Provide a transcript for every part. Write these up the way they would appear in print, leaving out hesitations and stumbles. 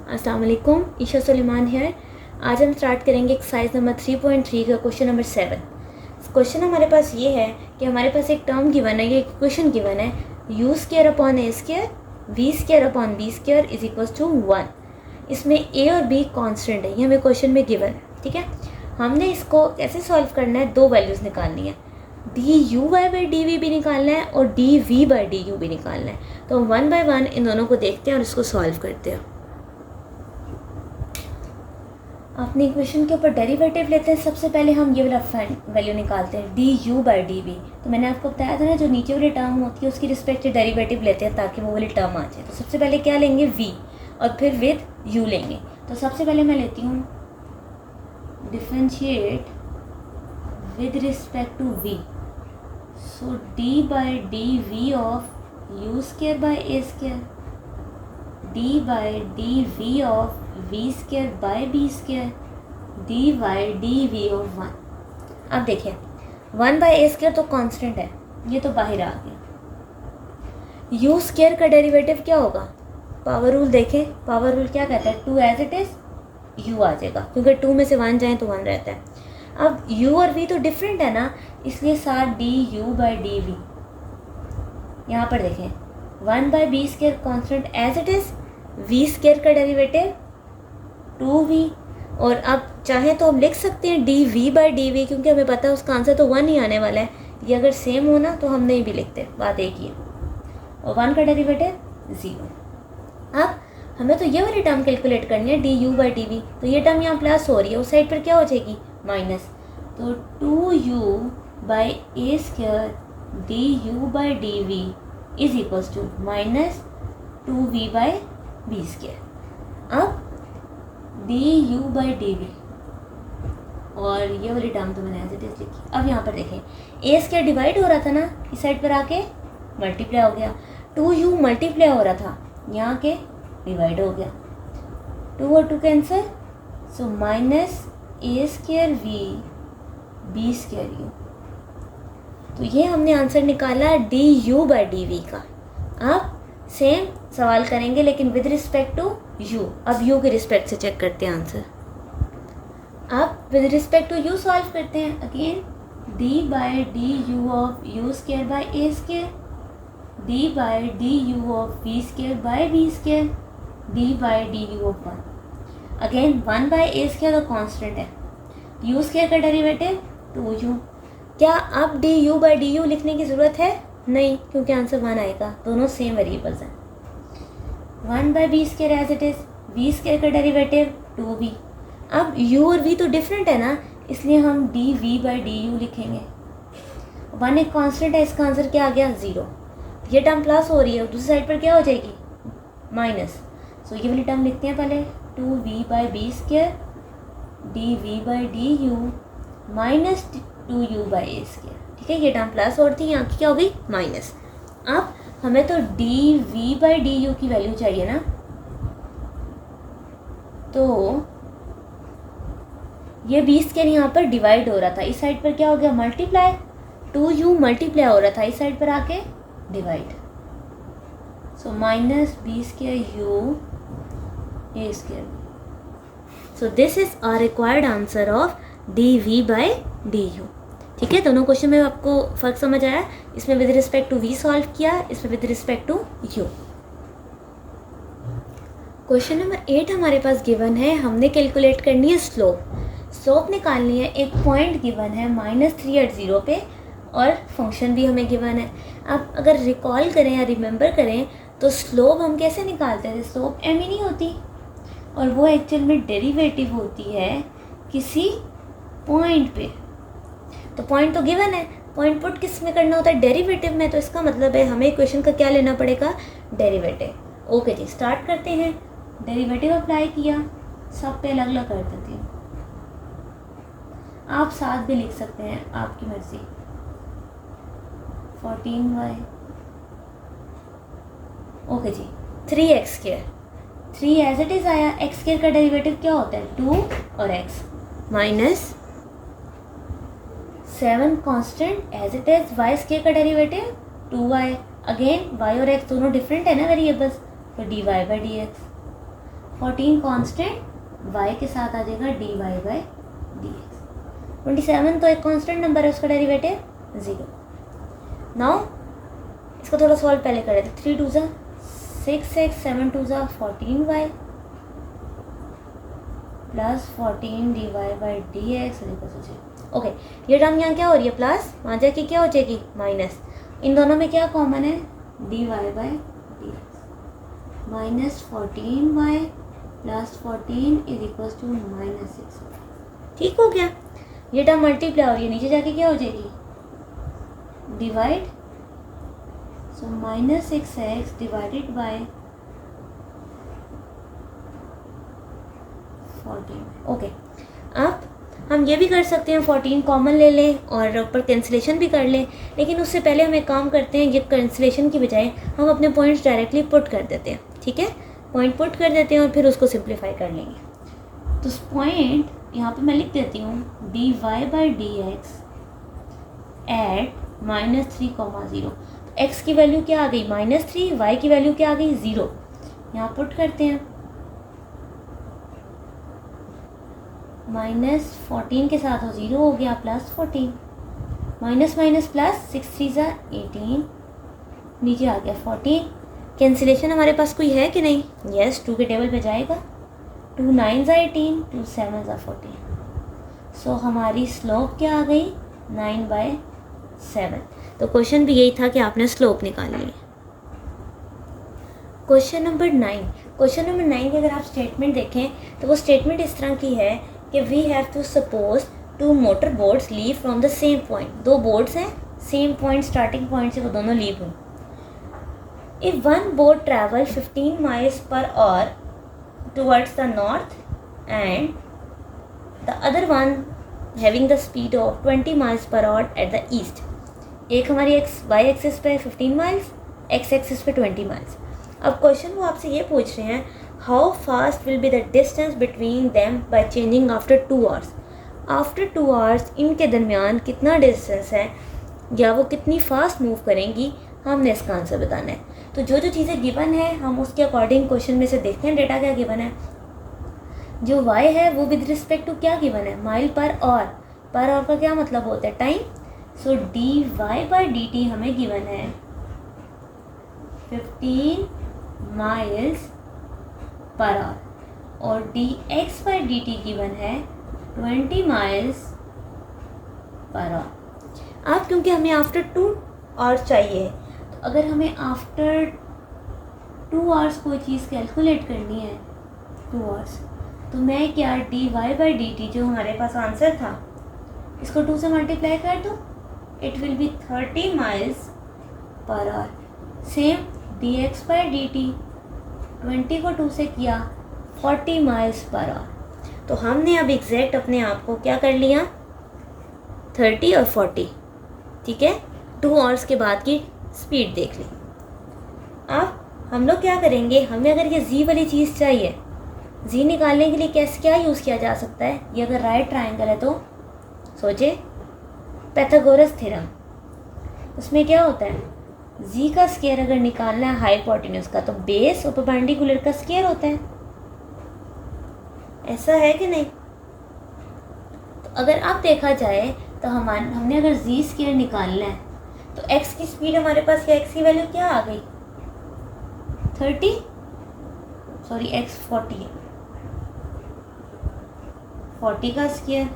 अस्सलाम वालेकुम, ईशा सुलेमान है। आज हम स्टार्ट करेंगे एक्सरसाइज नंबर 3.3 का क्वेश्चन नंबर 7। क्वेश्चन हमारे पास ये है कि हमारे पास एक टर्म गिवन है, ये इक्वेशन गिवन है, U square upon A square V square upon B square is equal to 1। इसमें ए और बी कांस्टेंट है, ये हमें क्वेश्चन में गिवन है। ठीक है, हमने इसको कैसे सॉल्व करना है, दो वैल्यूज़ निकालनी है, D U Y by D V भी निकालना है और D V by D U भी निकालना है। तो हम वन बाय वन इन दोनों को देखते हैं और इसको सॉल्व करते हैं। अपने इक्वेशन के ऊपर डेरिवेटिव लेते हैं। सबसे पहले हम ये वाला वैल्यू निकालते हैं, D you by D V. तो मैंने आपको बताया था ना, जो नीचे वाली टर्म होती है उसकी रिस्पेक्ट से डेरिवेटिव लेते हैं ताकि वो वाली टर्म आ जाए। तो सबसे पहले क्या लेंगे, वी, और फिर विद यू लेंगे। तो सबसे पहले मैं लेती हूँ differentiate with respect to V. So D by D V of U square by A square, D by D V of V square by B square, D by D V of 1। अब देखिए 1 by A square तो constant है, ये तो बाहर आ गया। You square का derivative क्या होगा, पावर रूल देखें, पावर रूल क्या कहता है, 2 एज इट इज़ यू आ जाएगा, क्योंकि 2 में से 1 जाए तो 1 रहता है। अब u और v तो डिफरेंट है ना, इसलिए साथ D you by D V. यहाँ पर देखें 1 by B square constant as it is, V square का डेरिवेटिव 2v, और अब चाहें तो हम लिख सकते हैं D V by D V, क्योंकि हमें पता है उसका आंसर तो 1 ही आने वाला है। ये अगर सेम हो ना तो हम नहीं भी लिखते, बात एक ही है। और 1 का डेरिवेटिव 0। अब हमें तो ये वाली टर्म कैलकुलेट करनी है, D you by D V. तो ये टर्म यहाँ प्लस हो रही है, उस साइड पर क्या हो जाएगी, माइनस। तो 2u by A square d you by D v is equals to minus 2v by B square. अब d you by D v, और ये वाली टर्म तो मैंने एज इट इज लिखी। अब यहाँ पर देखें ए स्क्वायर डिवाइड हो रहा था ना, इस साइड पर आके मल्टीप्लाई हो गया, 2u मल्टीप्लाई हो रहा था, यहाँ के डिवाइड हो गया, 2 और 2 cancel, so minus A square V B square U. तो ये हमने आंसर निकाला D you by D V का। अब सेम सवाल करेंगे लेकिन विद रिस्पेक्ट टू यू। अब यू के रिस्पेक्ट से चेक करते हैं आंसर। अब with respect to U solve करते हैं। Again D by D U of U square by A square, D by D U of V square by B square, D by D U of 1। Again 1 by A square तो constant है, U square का derivative 2u। क्या अब d you by D you लिखने की ज़रूरत है, नहीं, क्योंकि आंसर 1 आएगा, दोनों सेम वेरिएबल्स हैं। 1 by B square as it is, V square का डेरिवेटिव 2v। अब u और v तो डिफरेंट है ना, इसलिए हम D V by D U लिखेंगे। 1 एक कांस्टेंट है, इसका आंसर क्या आ गया, 0। ये टर्म प्लस हो रही है, दूसरी साइड पर क्या हो जाएगी, माइनस। सो ये वाली टर्म लिखते हैं पहले, 2v by B square D V by D U minus 2u by A square. ठीक है, ये टर्म प्लस और थी, यहाँ की क्या हो गई, माइनस। अब हमें तो D V by D U की वैल्यू चाहिए ना, तो ये 20 के यहाँ पर डिवाइड हो रहा था, इस साइड पर क्या हो गया, मल्टीप्लाई, 2u मल्टीप्लाई हो रहा था, इस साइड पर आके divide, so minus B square U A square. So this is our required answer of D V by D U. ठीक है, दोनों क्वेश्चन में आपको फ़र्क समझ आया, इसमें with respect to V solve किया, इसमें with respect to U. Question number 8 हमारे पास गिवन है, हमने कैलकुलेट करनी है स्लोप। स्लोप निकालनी है, एक पॉइंट गिवन है -3 एट 0 पे, और फंक्शन भी हमें गिवन है। अब अगर रिकॉल करें या रिमेंबर करें तो स्लोप हम कैसे निकालते थे, स्लोप एम ही नहीं होती, और वो एक्चुअल में डेरिवेटिव होती है किसी पॉइंट पे। तो पॉइंट तो गिवन है, पॉइंट पुट किस में करना होता है, डेरिवेटिव में। तो इसका मतलब है हमें इक्वेशन का क्या लेना पड़ेगा, डेरिवेटिव। ओके जी, स्टार्ट करते हैं। डेरिवेटिव अप्लाई किया, सब पे अलग अलग कर देती हूँ, आप साथ भी लिख सकते हैं, आपकी मर्जी। 14y, ओके जी, 3x square, 3 as it is आया, x स्क्वायर का डेरिवेटिव क्या होता है, 2 और x, minus 7 constant as it is, y square का डेरिवेटिव 2y। अगेन y और x दोनों डिफरेंट है ना वेरिएबल्स, तो dy by D X. 14 constant, y के साथ आ जाएगा dy बाई डी एक्स। 27 तो एक कांस्टेंट नंबर है, उसका डेरिवेटिव 0। नाउ इसको थोड़ा सॉल्व पहले कर देते। 3 2 ज़ा 6x, 7 2 ज़ा 14y plus 14 dy by D x. Okay, ये टर्म यहाँ क्या हो रही है, प्लस, वहाँ जाके क्या हो जाएगी, माइनस। इन दोनों में क्या कॉमन है, dy by D X. Minus 14y plus 14 is equal to minus 6। ठीक हो गया, ये टर्म मल्टीप्लाई हो रही है, नीचे जाके क्या हो जाएगी, divide. So minus 6x divided by 14। Okay, अब हम ये भी कर सकते हैं, 14 कॉमन ले लें और ऊपर कैंसिलेशन भी कर लें, लेकिन उससे पहले हम एक काम करते हैं, ये कैंसिलेशन की बजाय हम अपने पॉइंट्स डायरेक्टली पुट कर देते हैं। ठीक है, पॉइंट पुट कर देते हैं और फिर उसको सिंप्लीफाई कर लेंगे। तो पॉइंट यहाँ पे मैं लिख देती हूँ, D Y by D X at -3, X की वैल्यू क्या आ गई, -3, वाई की वैल्यू क्या आ गई, 0। यहाँ पुट करते हैं, -14 के साथ हो 0 हो गया, प्लस 14, माइनस माइनस प्लस, 6 3 ज़ा 18, नीचे आ गया 14। कैंसिलेशन हमारे पास कोई है कि नहीं, यस, 2 के टेबल पे जाएगा, 2 9 ज़ा 18, 2 7 ज़ा 14। सो हमारी स्लोप क्या आ गई, 9/7। तो क्वेश्चन भी यही था कि आपने स्लोप निकालनी है। क्वेश्चन नंबर 9 की अगर आप स्टेटमेंट देखें तो वो स्टेटमेंट इस तरह की है कि we have to suppose 2 motor boats leave from the same point. 2 boats हैं, सेम पॉइंट, स्टार्टिंग पॉइंट से वो दोनों लीव हुई। If one boat travel 15 miles per hour towards the north and the other one having the speed of 20 miles per hour at the east। एक हमारी y axis पे 15 miles, x axis पे 20 miles। अब question वो आपसे ये पूछ रहे हैं, how fast will be the distance between them by changing after 2 hours। After 2 hours इनके दरमियान कितना डिस्टेंस है या वो कितनी फास्ट मूव करेंगी, हमने इसका आंसर बताना है। तो जो जो चीज़ें गिवन है हम उसके अकॉर्डिंग क्वेश्चन में से देखते हैं डेटा क्या गिवन है। जो y है वो विद रिस्पेक्ट टू क्या गिवन है, माइल पर आवर का क्या मतलब होता है, time. So D Y by D T हमें गिवन है 15 miles per hour और D X by D T given है 20 miles per hour। अब क्योंकि हमें आफ्टर 2 hours चाहिए, तो अगर हमें आफ्टर 2 hours कोई चीज़ कैलकुलेट करनी है 2 hours, तो मैं क्या D Y by D T जो हमारे पास आंसर था इसको 2 से मल्टीप्लाई कर दूँ, it will be 30 miles per hour। Same D X by D T 20 को 2 से किया 40 miles per hour। तो हमने अब एग्जैक्ट अपने आप को क्या कर लिया, 30 और 40। ठीक है, 2 hours के बाद की स्पीड देख ली। अब हम लोग क्या करेंगे, हमें अगर ये जी वाली चीज़ चाहिए, जी निकालने के लिए कैसे क्या यूज़ किया जा सकता है, ये अगर राइट ट्रायंगल है तो सोचे पैथागोरस थ्योरम। उसमें क्या होता है, जी का स्क्वायर अगर निकालना है हाइपोटेन्यूज का, तो बेस और परपेंडिकुलर का स्क्वायर होता है, ऐसा है कि नहीं। तो अगर आप देखा जाए तो हमने अगर जी स्क्वायर निकालना है तो एक्स की स्पीड हमारे पास, या एक्स की वैल्यू क्या आ गई 30, सॉरी एक्स 40 है, 40 का स्क्वायर,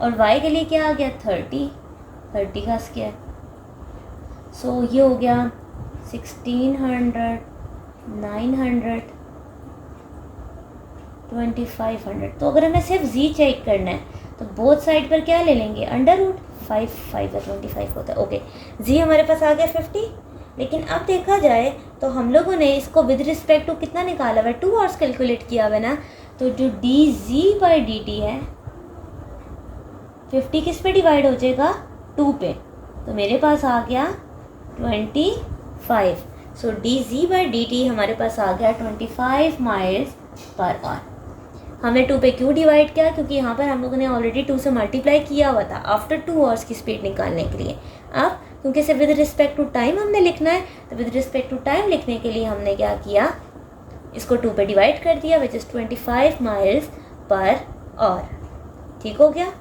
और y के लिए क्या आ गया 30 का स्क्वायर। सो ये हो गया 1600, 900, 2500। तो अगर हमें सिर्फ z चेक करना है तो बोथ साइड पर क्या ले लेंगे, अंडर रूट 5 5 का 25 होता है। ओके, z हमारे पास आ गया 50। लेकिन अब देखा जाए तो हम लोगों ने इसको विद रिस्पेक्ट टू कितना निकाला हुआ है, 2 hours कैलकुलेट किया हुआ है ना। तो जो D g by D T है 50 किस पे डिवाइड हो जाएगा, 2 पे, तो मेरे पास आ गया 25। So d g by D t हमारे पास आ गया 25 miles per hour। हमने 2 पे क्यों डिवाइड किया, क्योंकि यहाँ पर हम लोगों ने ऑलरेडी 2 से मल्टीप्लाई किया हुआ था आफ्टर 2 hours की स्पीड निकालने के लिए। अब क्योंकि सिर्फ विद रिस्पेक्ट टू टाइम हमने लिखना है, तो विद रिस्पेक्ट टू टाइम लिखने के लिए हमने क्या किया, इसको 2 पे डिवाइड कर दिया, which is 25 miles per hour. ठीक हो गया।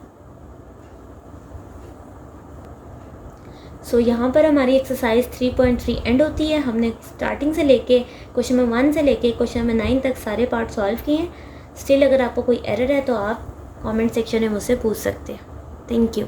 सो यहाँ पर हमारी एक्सरसाइज 3.3 एंड होती है। हमने स्टार्टिंग से लेके क्वेश्चन नंबर 1 से लेके क्वेश्चन नंबर 9 तक सारे पार्ट सॉल्व किए हैं। स्टिल अगर आपको कोई एरर है तो आप कमेंट सेक्शन में मुझसे पूछ सकते हैं। Thank you.